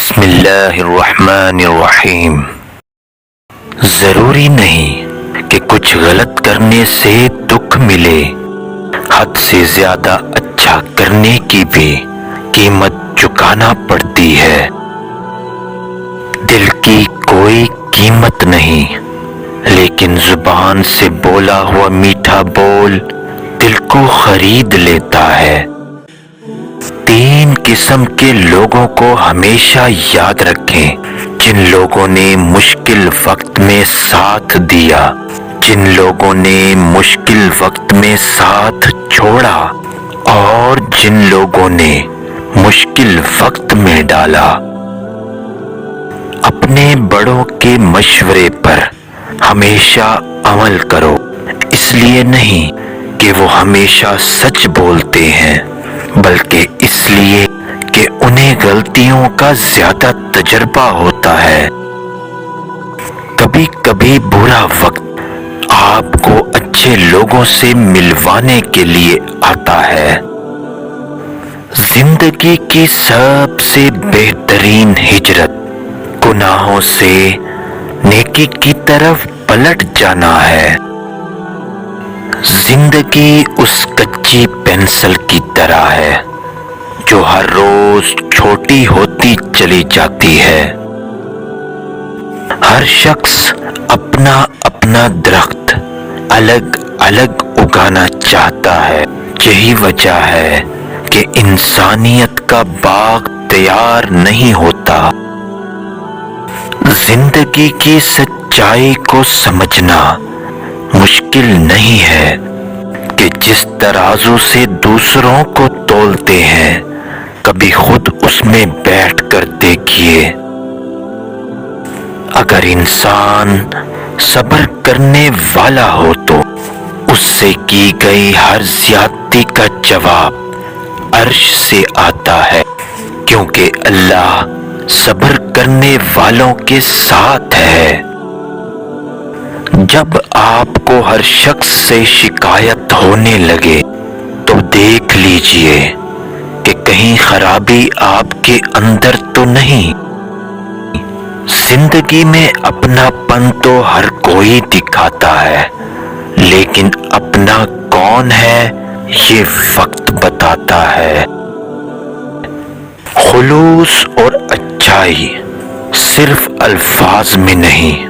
بسم اللہ الرحمن الرحیم۔ ضروری نہیں کہ کچھ غلط کرنے سے دکھ ملے، حد سے زیادہ اچھا کرنے کی بھی قیمت چکانا پڑتی ہے۔ دل کی کوئی قیمت نہیں، لیکن زبان سے بولا ہوا میٹھا بول دل کو خرید لیتا ہے۔ تین قسم کے لوگوں کو ہمیشہ یاد رکھیں، جن لوگوں نے مشکل وقت میں ساتھ دیا، جن لوگوں نے مشکل وقت میں ساتھ چھوڑا، اور جن لوگوں نے مشکل وقت میں ڈالا۔ اپنے بڑوں کے مشورے پر ہمیشہ عمل کرو، اس لیے نہیں کہ وہ ہمیشہ سچ بولتے ہیں، بلکہ اس لیے کہ انہیں غلطیوں کا زیادہ تجربہ ہوتا ہے۔ کبھی کبھی برا وقت آپ کو اچھے لوگوں سے ملوانے کے لیے آتا ہے۔ زندگی کی سب سے بہترین ہجرت گناہوں سے نیکی کی طرف پلٹ جانا ہے۔ زندگی اس کچی پینسل کی طرح ہے جو ہر روز چھوٹی ہوتی چلی جاتی ہے۔ ہر شخص اپنا اپنا درخت الگ الگ اگانا چاہتا ہے، یہی وجہ ہے کہ انسانیت کا باغ تیار نہیں ہوتا۔ زندگی کی سچائی کو سمجھنا مشکل نہیں ہے کہ جس ترازو سے دوسروں کو تولتے ہیں، کبھی خود اس میں بیٹھ کر دیکھیے۔ اگر انسان صبر کرنے والا ہو تو اس سے کی گئی ہر زیادتی کا جواب عرش سے آتا ہے، کیونکہ اللہ صبر کرنے والوں کے ساتھ ہے۔ جب آپ کو ہر شخص سے شکایت ہونے لگے تو دیکھ لیجئے کہ کہیں خرابی آپ کے اندر تو نہیں۔ زندگی میں اپنا پن تو ہر کوئی دکھاتا ہے، لیکن اپنا کون ہے یہ وقت بتاتا ہے۔ خلوص اور اچھائی صرف الفاظ میں نہیں،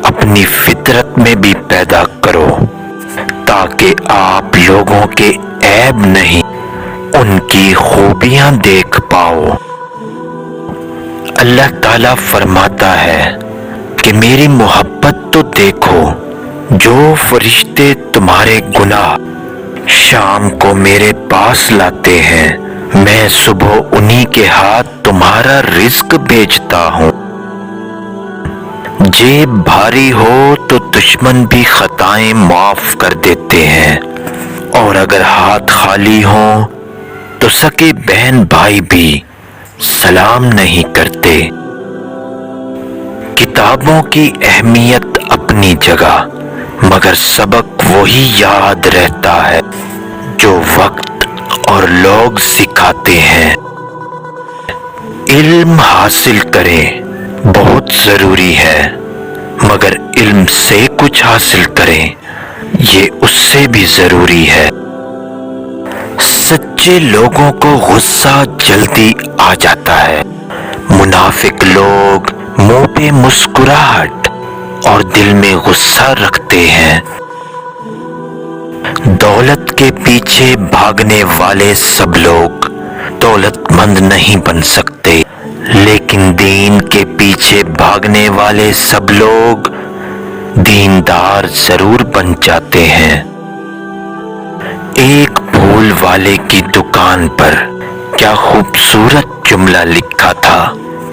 اپنی فطرت میں بھی پیدا کرو، تاکہ آپ لوگوں کے عیب نہیں ان کی خوبیاں دیکھ پاؤ۔ اللہ تعالیٰ فرماتا ہے کہ میری محبت تو دیکھو، جو فرشتے تمہارے گناہ شام کو میرے پاس لاتے ہیں، میں صبح انہی کے ہاتھ تمہارا رزق بھیجتا ہوں۔ جیب بھاری ہو تو دشمن بھی خطائیں معاف کر دیتے ہیں، اور اگر ہاتھ خالی ہوں تو سکے بہن بھائی بھی سلام نہیں کرتے۔ کتابوں کی اہمیت اپنی جگہ، مگر سبق وہی یاد رہتا ہے جو وقت اور لوگ سکھاتے ہیں۔ علم حاصل کریں بہت ضروری ہے، مگر علم سے کچھ حاصل کریں یہ اس سے بھی ضروری ہے۔ سچے لوگوں کو غصہ جلدی آ جاتا ہے، منافق لوگ منہ پہ مسکراہٹ اور دل میں غصہ رکھتے ہیں۔ دولت کے پیچھے بھاگنے والے سب لوگ دولت مند نہیں بن سکتے، لیکن دین کے پیچھے بھاگنے والے سب لوگ دیندار ضرور بن جاتے ہیں۔ ایک پھول والے کی دکان پر کیا خوبصورت جملہ لکھا تھا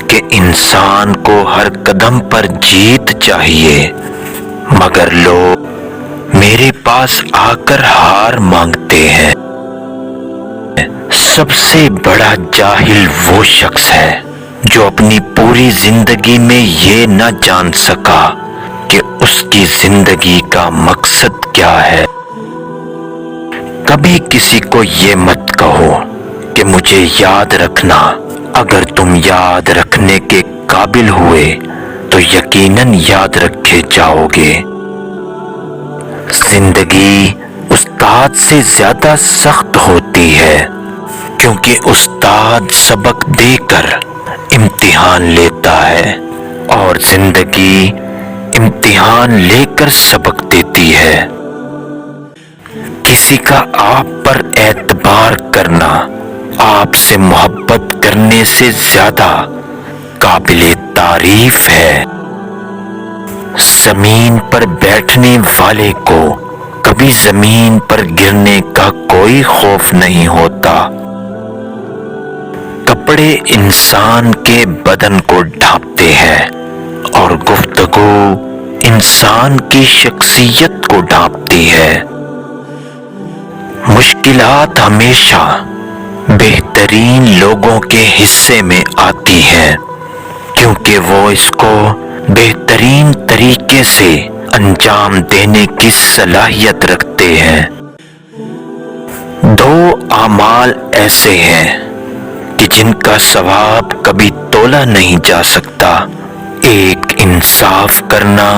کہ انسان کو ہر قدم پر جیت چاہیے، مگر لوگ میرے پاس آ کر ہار مانگتے ہیں۔ سب سے بڑا جاہل وہ شخص ہے جو اپنی پوری زندگی میں یہ نہ جان سکا کہ اس کی زندگی کا مقصد کیا ہے۔ کبھی کسی کو یہ مت کہو کہ مجھے یاد رکھنا، اگر تم یاد رکھنے کے قابل ہوئے تو یقیناً یاد رکھے جاؤ گے۔ زندگی استاد سے زیادہ سخت ہوتی ہے، کیونکہ استاد سبق دے کر امتحان لیتا ہے اور زندگی امتحان لے کر سبق دیتی ہے۔ کسی کا آپ پر اعتبار کرنا آپ سے محبت کرنے سے زیادہ قابل تعریف ہے۔ زمین پر بیٹھنے والے کو کبھی زمین پر گرنے کا کوئی خوف نہیں ہوتا۔ کپڑے انسان کے بدن کو ڈھانپتے ہیں اور گفتگو انسان کی شخصیت کو ڈھانپتی ہے۔ مشکلات ہمیشہ بہترین لوگوں کے حصے میں آتی ہیں، کیونکہ وہ اس کو بہترین طریقے سے انجام دینے کی صلاحیت رکھتے ہیں۔ دو اعمال ایسے ہیں کہ جن کا ثواب کبھی تولا نہیں جا سکتا، ایک انصاف کرنا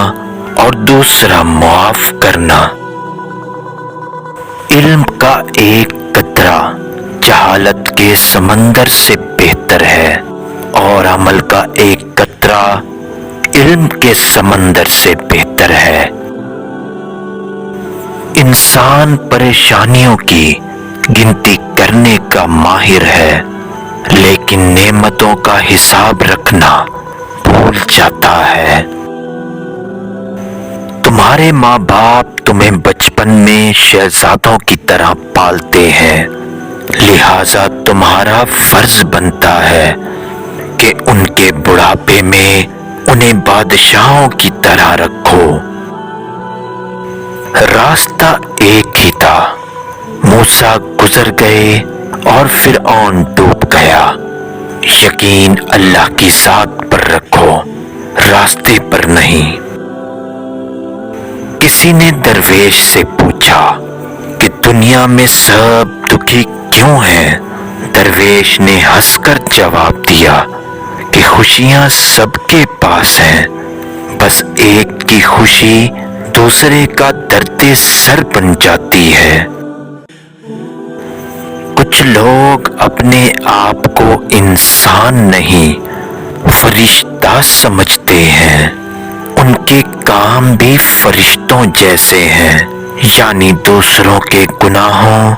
اور دوسرا معاف کرنا۔ علم کا ایک قطرہ جہالت کے سمندر سے بہتر ہے، اور عمل کا ایک قطرہ علم کے سمندر سے بہتر ہے۔ انسان پریشانیوں کی گنتی کرنے کا ماہر ہے، لیکن نعمتوں کا حساب رکھنا بھول جاتا ہے۔ تمہارے ماں باپ تمہیں بچپن میں شہزادوں کی طرح پالتے ہیں، لہذا تمہارا فرض بنتا ہے کہ ان کے بڑھاپے میں انہیں بادشاہوں کی طرح رکھو۔ راستہ ایک ہی تھا، موسیٰ گزر گئے اور فرعون ڈوب گیا۔ یقین اللہ کی ذات پر رکھو، راستے پر نہیں۔ کسی نے درویش سے پوچھا کہ دنیا میں سب دکھی کیوں ہیں؟ درویش نے ہنس کر جواب دیا کہ خوشیاں سب کے پاس ہیں، بس ایک کی خوشی دوسرے کا درد سر بن جاتی ہے۔ کچھ لوگ اپنے آپ کو انسان نہیں فرشتہ سمجھتے ہیں، ان کے کام بھی فرشتوں جیسے ہیں، یعنی دوسروں کے گناہوں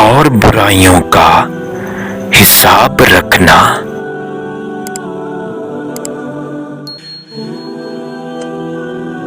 اور برائیوں کا حساب رکھنا۔